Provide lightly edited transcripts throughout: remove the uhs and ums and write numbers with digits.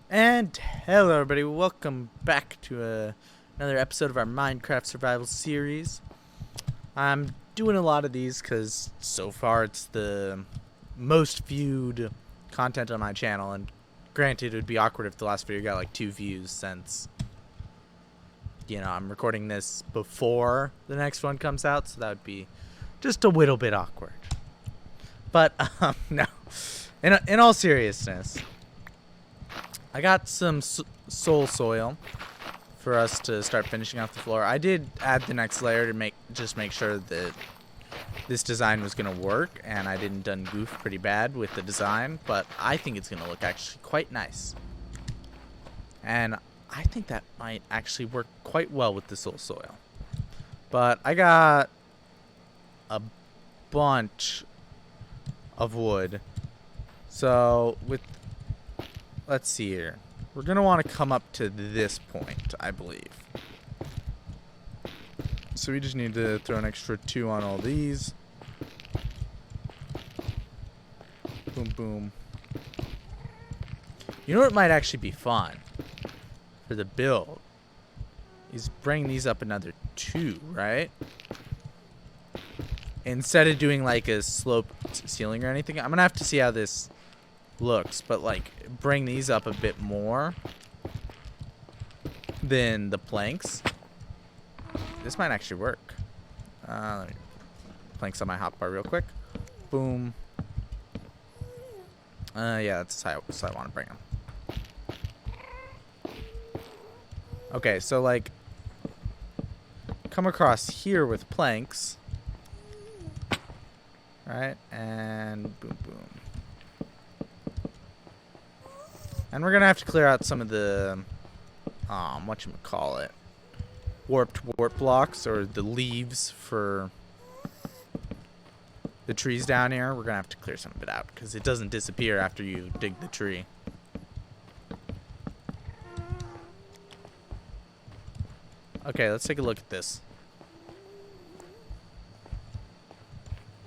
And hello everybody, welcome back to another episode of our Minecraft survival series. I'm doing a lot of these because so far it's the most viewed content on my channel, and granted it would be awkward if the last video got like 2 views since, I'm recording this before the next one comes out, so that would be just a little bit awkward. But, no, in all seriousness, I got some soul soil for us to start finishing off the floor. I did add the next layer to make sure that this design was going to work, and I didn't done goof pretty bad with the design, but I think it's going to look actually quite nice. And I think that might actually work quite well with the soul soil. But I got a bunch of wood. So let's see here. We're going to want to come up to this point, I believe. So we just need to throw an extra 2 on all these. Boom, boom. You know what might actually be fun for the build is bring these up another 2, right? Instead of doing like a sloped ceiling or anything. I'm going to have to see how this looks, but like bring these up a bit more than the planks. This might actually work. Let me planks on my hotbar real quick. Boom. Yeah, that's how I want to bring them. Okay, so like come across here with planks, right? And boom, boom. And we're gonna have to clear out some of the whatchamacallit, warp blocks, or the leaves for the trees down here. We're gonna have to clear some of it out because it doesn't disappear after you dig the tree. Okay, let's take a look at this.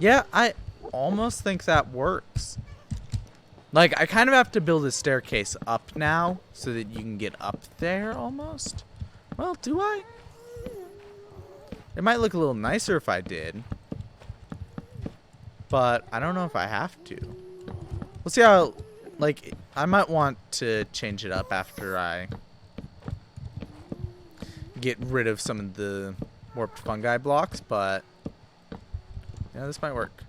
Yeah, I almost think that works. Like, I kind of have to build a staircase up now so that you can get up there almost. Well, do I? It might look a little nicer if I did. But I don't know if I have to. We'll see how, like, I might want to change it up after I get rid of some of the warped fungi blocks, but yeah, this might work.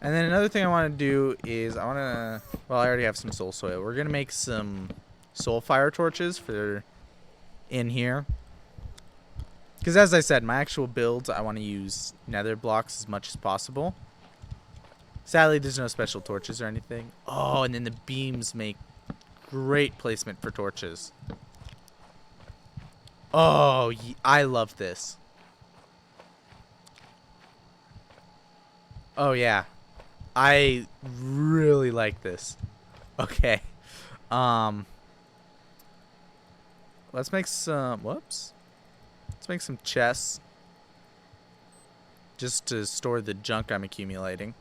And then another thing I want to do is I already have some soul soil. We're going to make some soul fire torches for in here. Because as I said, my actual builds, I want to use nether blocks as much as possible. Sadly, there's no special torches or anything. Oh, and then the beams make great placement for torches. Oh, I love this. Oh, yeah. I really like this. Okay. Let's make some, Let's make some chests. Just to store the junk I'm accumulating.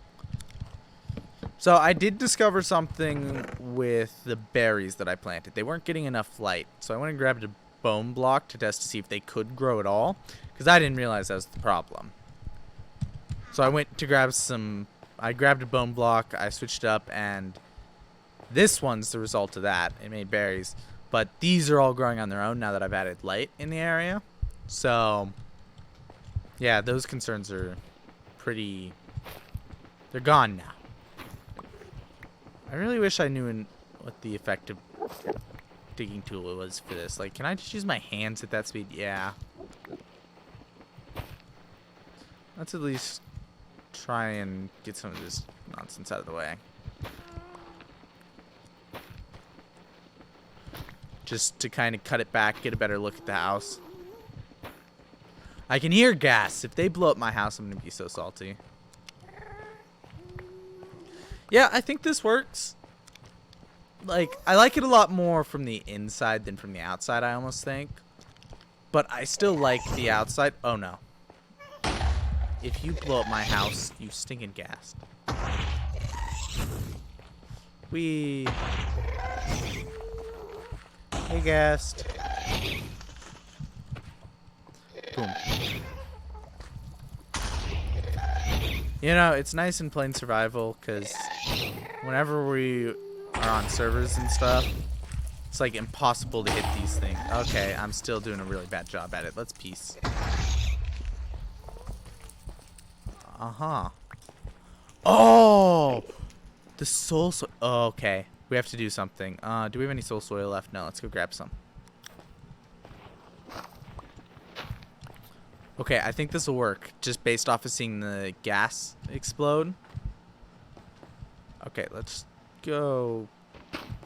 So I did discover something with the berries that I planted. They weren't getting enough light. So I went and grabbed a bone block to test to see if they could grow at all. Because I didn't realize that was the problem. So I went to grab I grabbed a bone block, I switched it up, and this one's the result of that. It made berries. But these are all growing on their own now that I've added light in the area. So, yeah, those concerns are they're gone now. I really wish I knew what the effective digging tool was for this. Like, can I just use my hands at that speed? Yeah. Let's at least try and get some of this nonsense out of the way. Just to kind of cut it back, get a better look at the house. I can hear gas. If they blow up my house, I'm going to be so salty. Yeah, I think this works. Like, I like it a lot more from the inside than from the outside, I almost think. But I still like the outside. Oh, no. If you blow up my house, you stinking gas. guest. Boom. You know, it's nice in playing survival because whenever we are on servers and stuff, it's like impossible to hit these things. Okay, I'm still doing a really bad job at it. Let's peace. Uh-huh. Oh! The soul soil. Oh, okay. We have to do something. Do we have any soul soil left? No, let's go grab some. Okay, I think this will work. Just based off of seeing the gas explode. Okay, let's go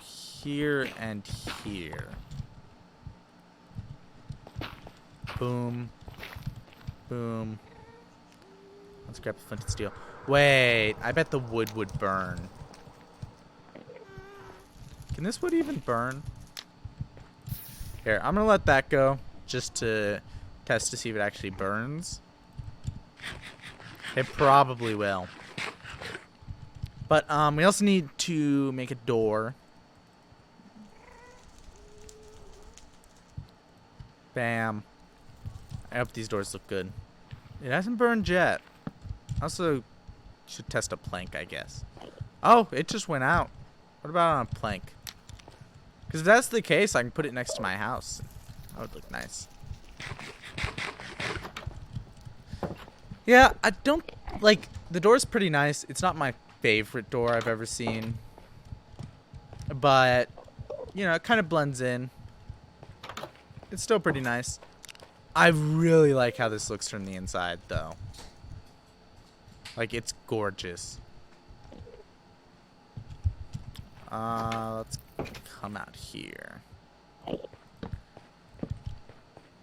here and here. Boom. Boom. Let's grab the flint and steel. Wait, I bet the wood would burn. Can this wood even burn? Here, I'm gonna let that go just to test to see if it actually burns. It probably will. But we also need to make a door. Bam. I hope these doors look good. It hasn't burned yet. Also should test a plank, I guess. Oh, it just went out. What about on a plank? Because if that's the case, I can put it next to my house. That would look nice. Yeah, I don't like the door's pretty nice. It's not my favorite door I've ever seen, but you know, it kind of blends in. It's still pretty nice. I really like how this looks from the inside, though. Like, it's gorgeous. Let's come out here.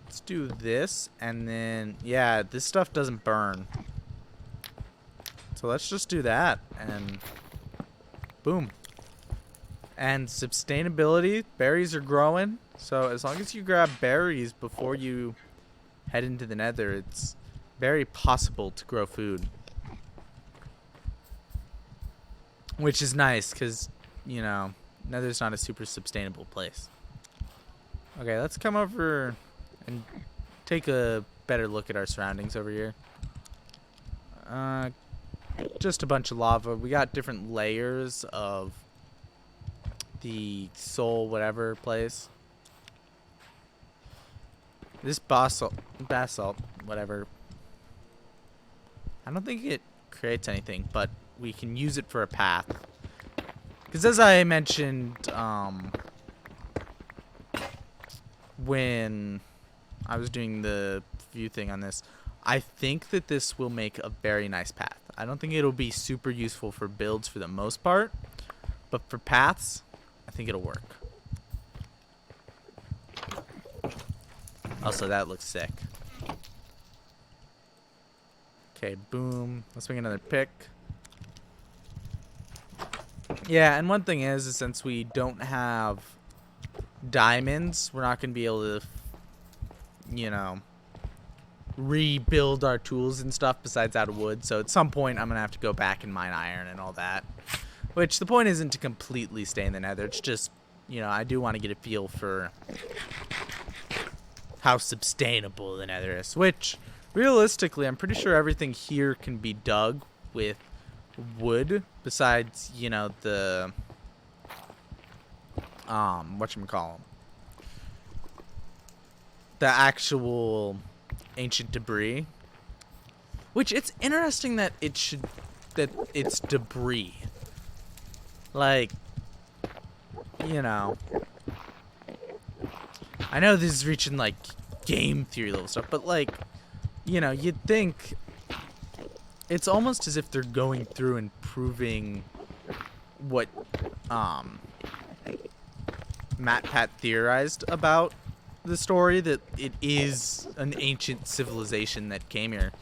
Let's do this, and then, yeah, this stuff doesn't burn. So let's just do that, and boom. And sustainability, berries are growing. So as long as you grab berries before you head into the nether, it's very possible to grow food. Which is nice, because, you know, nether's not a super sustainable place. Okay, let's come over and take a better look at our surroundings over here. Just a bunch of lava. We got different layers of the soul whatever place. This basalt, whatever. I don't think it creates anything, but we can use it for a path. Because as I mentioned, when I was doing the view thing on this, I think that this will make a very nice path. I don't think it'll be super useful for builds for the most part, but for paths, I think it'll work. Also, that looks sick. Okay, boom. Let's make another pick. Yeah, and one thing is since we don't have diamonds, we're not going to be able to, you know, rebuild our tools and stuff besides out of wood. So at some point, I'm going to have to go back and mine iron and all that. Which the point isn't to completely stay in the nether. It's just, you know, I do want to get a feel for how sustainable the nether is. Which, realistically, I'm pretty sure everything here can be dug with wood. Besides, you know, the whatchamacallit, the actual ancient debris. Which, it's interesting that it's debris. Like, you know, I know this is reaching like game theory level stuff, but like, you know, you'd think it's almost as if they're going through and proving what MatPat theorized about the story, that it is an ancient civilization that came here.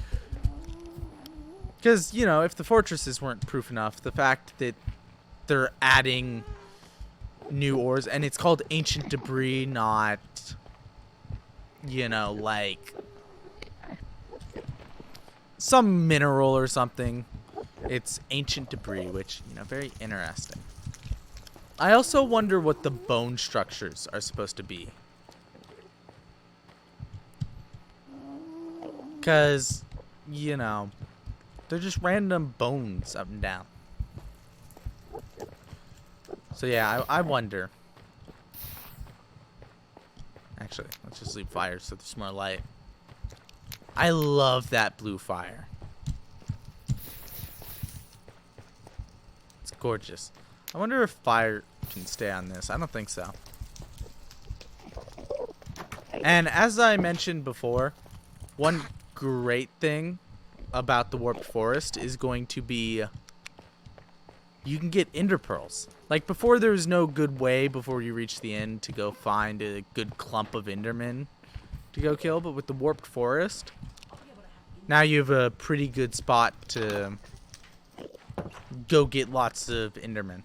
Because, you know, if the fortresses weren't proof enough, the fact that they're adding new ores, and it's called ancient debris, not, you know, like some mineral or something. It's ancient debris, which, you know, very interesting. I also wonder what the bone structures are supposed to be. Because, you know, they're just random bones up and down. So yeah, I wonder. Actually, let's just leave fire so there's more light. I love that blue fire. It's gorgeous. I wonder if fire can stay on this. I don't think so. And as I mentioned before, one great thing about the Warped Forest is going to be you can get ender pearls. Like before, there was no good way before you reach the end to go find a good clump of endermen to go kill, but with the Warped Forest, now you have a pretty good spot to go get lots of endermen.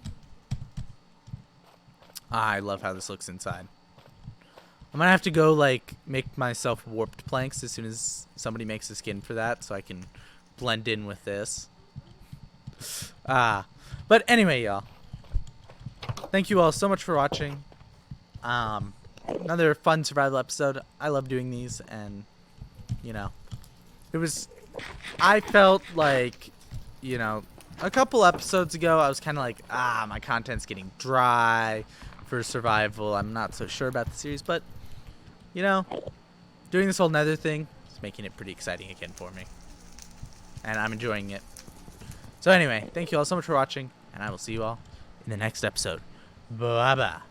I love how this looks inside. I'm gonna have to go like make myself warped planks as soon as somebody makes a skin for that, so I can blend in with this. But anyway, y'all, thank you all so much for watching. Another fun survival episode. I love doing these, and you know, I felt like, you know, a couple episodes ago I was kind of like, my content's getting dry for survival. I'm not so sure about the series, but you know, doing this whole Nether thing is making it pretty exciting again for me, and I'm enjoying it. So anyway, thank you all so much for watching, and I will see you all in the next episode. Bye bye.